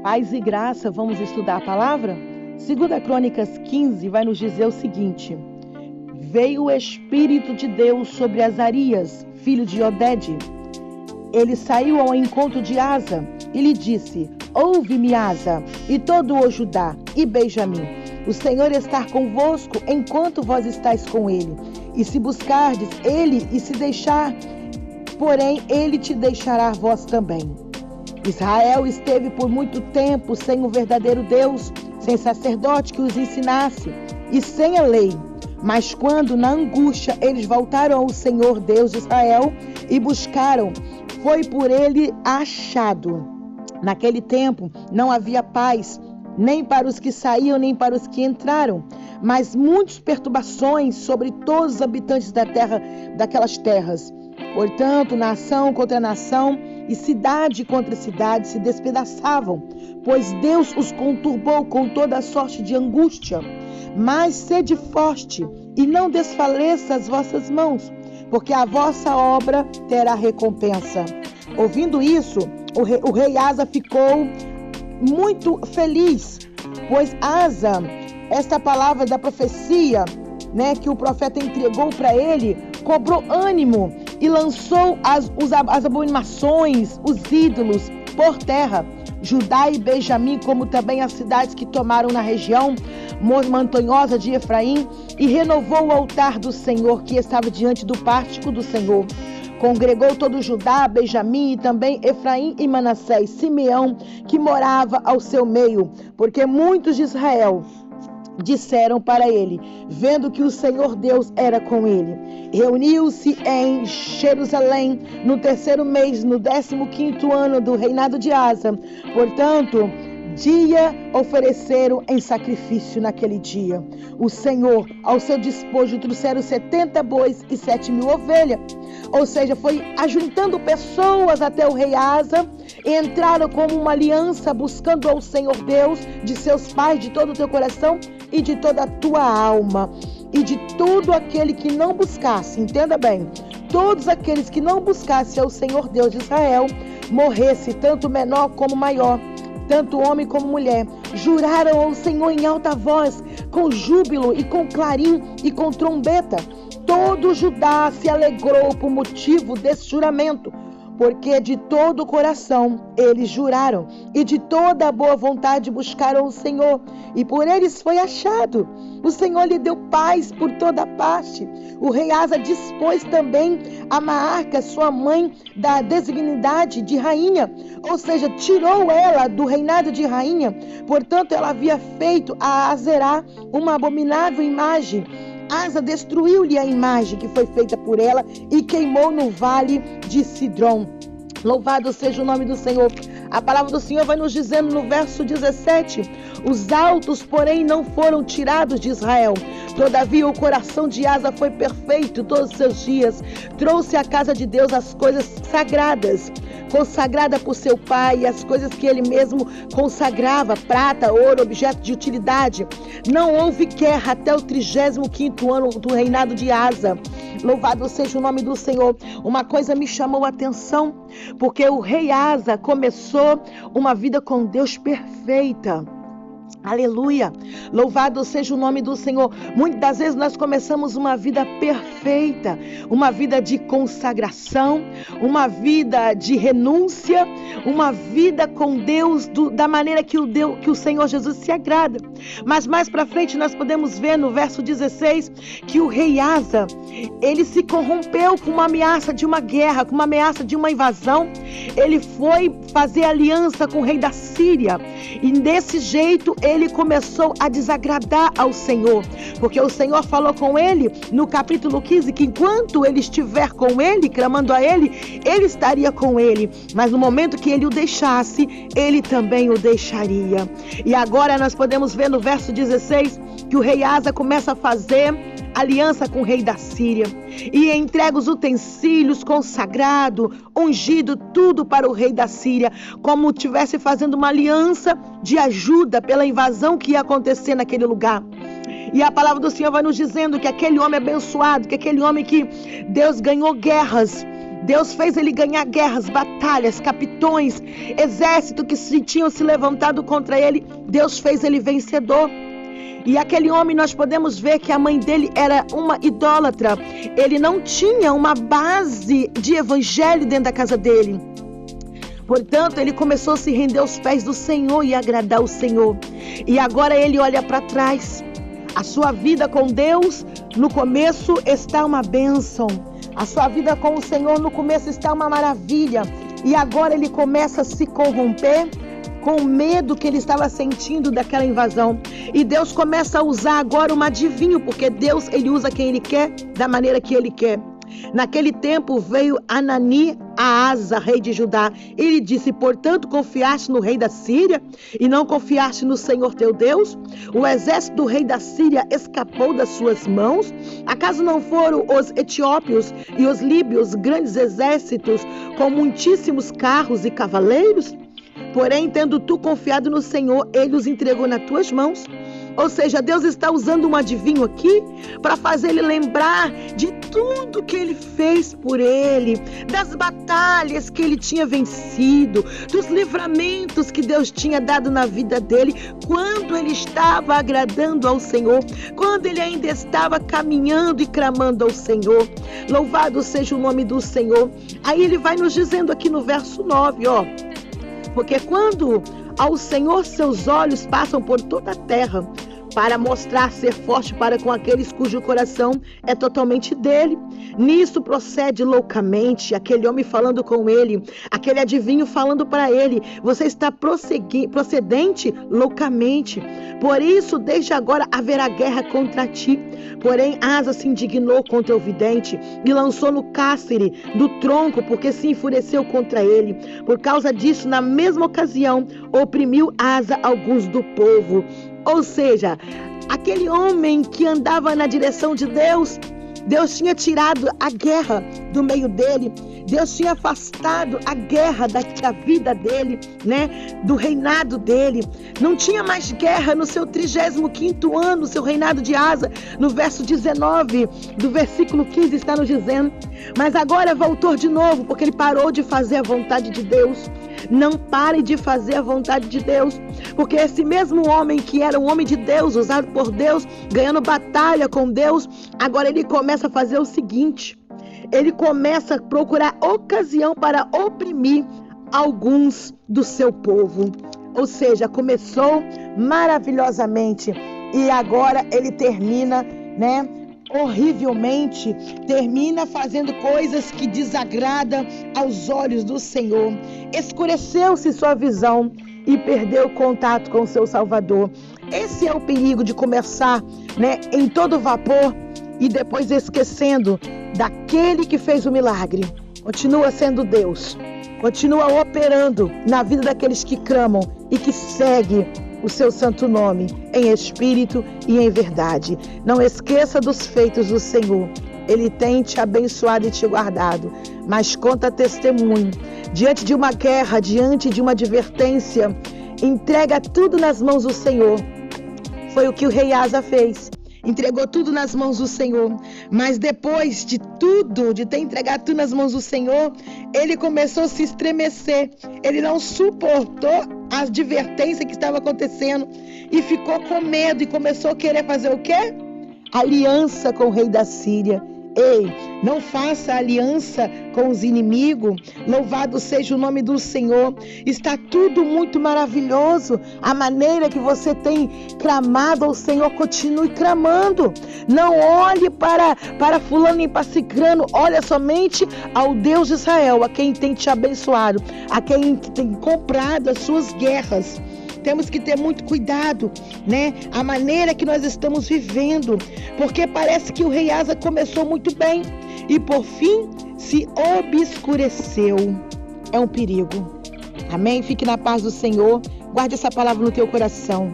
Paz e graça, vamos estudar a palavra? 2 Crônicas 15 vai nos dizer o seguinte: veio o Espírito de Deus sobre Azarias, filho de Oded. Ele saiu ao encontro de Asa e lhe disse: ouve-me, Asa, e todo o Judá e Benjamim. O Senhor está convosco enquanto vós estáis com ele. E se buscardes ele e se deixar, porém ele te deixará vós também. Israel esteve por muito tempo sem um verdadeiro Deus, sem sacerdote que os ensinasse e sem a lei. Mas quando na angústia eles voltaram ao Senhor Deus de Israel e buscaram, foi por ele achado. Naquele tempo não havia paz, nem para os que saíam, nem para os que entraram, mas muitas perturbações sobre todos os habitantes da terra, daquelas terras. Portanto, nação contra nação e cidade contra cidade se despedaçavam, pois Deus os conturbou com toda a sorte de angústia. Mas sede forte e não desfaleça as vossas mãos, porque a vossa obra terá recompensa. Ouvindo isso, o rei Asa ficou muito feliz, pois Asa, esta palavra da profecia, que o profeta entregou para ele, cobrou ânimo e lançou as abominações, os ídolos por terra. Judá e Benjamim, como também as cidades que tomaram na região montanhosa de Efraim, e renovou o altar do Senhor que estava diante do pátio do Senhor. Congregou todo Judá, Benjamim e também Efraim e Manassés, Simeão, que morava ao seu meio, porque muitos de Israel disseram para ele, vendo que o Senhor Deus era com ele. Reuniu-se em Jerusalém no 3º mês, no 15º ano do reinado de Asa. Portanto, dia ofereceram em sacrifício naquele dia. O Senhor, ao seu despojo, trouxeram 70 bois e 7.000 ovelhas. Ou seja, foi ajuntando pessoas até o rei Asa, e entraram como uma aliança, buscando ao Senhor Deus de seus pais, de todo o teu coração e de toda a tua alma. E de todo aquele que não buscasse, entenda bem, todos aqueles que não buscassem ao Senhor Deus de Israel, morresse, tanto menor como maior, tanto homem como mulher, juraram ao Senhor em alta voz, com júbilo e com clarim e com trombeta. Todo Judá se alegrou por motivo desse juramento, porque de todo o coração eles juraram e de toda a boa vontade buscaram o Senhor, e por eles foi achado. O Senhor lhe deu paz por toda parte. O rei Asa dispôs também a Maarca, sua mãe, da designidade de rainha, ou seja, tirou ela do reinado de rainha. Portanto, ela havia feito a Azerá uma abominável imagem. Asa destruiu-lhe a imagem que foi feita por ela e queimou no vale de Sidrom. Louvado seja o nome do Senhor. A palavra do Senhor vai nos dizendo no verso 17: os altos, porém, não foram tirados de Israel. Todavia o coração de Asa foi perfeito todos os seus dias. Trouxe à casa de Deus as coisas sagradas, consagrada por seu pai, e as coisas que ele mesmo consagrava, prata, ouro, objeto de utilidade. Não houve guerra até o 35º ano do reinado de Asa. Louvado seja o nome do Senhor. Uma coisa me chamou a atenção, porque o rei Asa começou uma vida com Deus perfeita. Aleluia, louvado seja o nome do Senhor. Muitas das vezes nós começamos uma vida perfeita, uma vida de consagração, uma vida de renúncia, uma vida com Deus da maneira que o Senhor Jesus se agrada. Mas mais para frente nós podemos ver no verso 16 que o rei Asa, ele se corrompeu com uma ameaça de uma guerra, com uma ameaça de uma invasão. Ele foi fazer aliança com o rei da Síria, e desse jeito ele começou a desagradar ao Senhor, porque o Senhor falou com ele no capítulo 15 que enquanto ele estiver com ele, clamando a ele, ele estaria com ele, mas no momento que ele o deixasse, ele também o deixaria. E agora nós podemos ver no verso 16 que o rei Asa começa a fazer aliança com o rei da Síria e entrega os utensílios consagrado, ungido, tudo para o rei da Síria, como estivesse fazendo uma aliança de ajuda pela invasão que ia acontecer naquele lugar. E a palavra do Senhor vai nos dizendo que aquele homem abençoado, que aquele homem que Deus ganhou guerras, Deus fez ele ganhar guerras, batalhas, capitões, exército que tinham se levantado contra ele. Deus fez ele vencedor. E aquele homem, nós podemos ver que a mãe dele era uma idólatra. Ele não tinha uma base de evangelho dentro da casa dele. Portanto, ele começou a se render aos pés do Senhor e agradar o Senhor. E agora ele olha para trás. A sua vida com Deus, no começo, está uma bênção. A sua vida com o Senhor, no começo, está uma maravilha. E agora ele começa a se corromper com o medo que ele estava sentindo daquela invasão. E Deus começa a usar agora um adivinho, porque Deus, ele usa quem ele quer, da maneira que ele quer. Naquele tempo veio Anani a Asa, rei de Judá. Ele disse: portanto, confiaste no rei da Síria e não confiaste no Senhor teu Deus? O exército do rei da Síria escapou das suas mãos? Acaso não foram os etíopes e os líbios grandes exércitos com muitíssimos carros e cavaleiros? Porém, tendo tu confiado no Senhor, ele os entregou nas tuas mãos. Ou seja, Deus está usando um adivinho aqui para fazer ele lembrar de tudo que ele fez por ele, das batalhas que ele tinha vencido, dos livramentos que Deus tinha dado na vida dele, quando ele estava agradando ao Senhor, quando ele ainda estava caminhando e clamando ao Senhor. Louvado seja o nome do Senhor. Aí ele vai nos dizendo aqui no verso 9, porque quando ao Senhor seus olhos passam por toda a terra, para mostrar ser forte para com aqueles cujo coração é totalmente dele. Nisso procede loucamente aquele homem falando com ele, aquele adivinho falando para ele: você está procedente loucamente. Por isso, desde agora haverá guerra contra ti. Porém, Asa se indignou contra o vidente e lançou no cárcere do tronco, porque se enfureceu contra ele. Por causa disso, na mesma ocasião, oprimiu Asa alguns do povo. Ou seja, aquele homem que andava na direção de Deus, Deus tinha tirado a guerra do meio dele. Deus tinha afastado a guerra da vida dele, do reinado dele. Não tinha mais guerra no seu 35º ano, seu reinado de Asa. No verso 19 do versículo 15 está nos dizendo: mas agora voltou de novo, porque ele parou de fazer a vontade de Deus. Não pare de fazer a vontade de Deus, porque esse mesmo homem que era um homem de Deus, usado por Deus, ganhando batalha com Deus, agora ele começa a fazer o seguinte: ele começa a procurar ocasião para oprimir alguns do seu povo. Ou seja, começou maravilhosamente e agora ele termina, horrivelmente, termina fazendo coisas que desagradam aos olhos do Senhor. Escureceu-se sua visão e perdeu o contato com o seu Salvador. Esse é o perigo de começar, em todo vapor e depois esquecendo daquele que fez o milagre. Continua sendo Deus, continua operando na vida daqueles que clamam e que seguem o seu santo nome, em espírito e em verdade. Não esqueça dos feitos do Senhor. Ele tem te abençoado e te guardado, mas conta testemunho. Diante de uma guerra, diante de uma advertência, entrega tudo nas mãos do Senhor. Foi o que o rei Asa fez. Entregou tudo nas mãos do Senhor. Mas depois de tudo, de ter entregado tudo nas mãos do Senhor, ele começou a se estremecer. Ele não suportou a advertência que estava acontecendo e ficou com medo e começou a querer fazer o quê? Aliança com o rei da Síria. Ei, não faça aliança com os inimigos. Louvado seja o nome do Senhor. Está tudo muito maravilhoso. A maneira que você tem clamado ao Senhor, continue clamando. Não olhe para fulano nem para cicrano. Olha somente ao Deus de Israel, a quem tem te abençoado, a quem tem comprado as suas guerras. Temos que ter muito cuidado, a maneira que nós estamos vivendo, porque parece que o rei Asa começou muito bem e por fim se obscureceu. É um perigo. Amém? Fique na paz do Senhor. Guarde essa palavra no teu coração.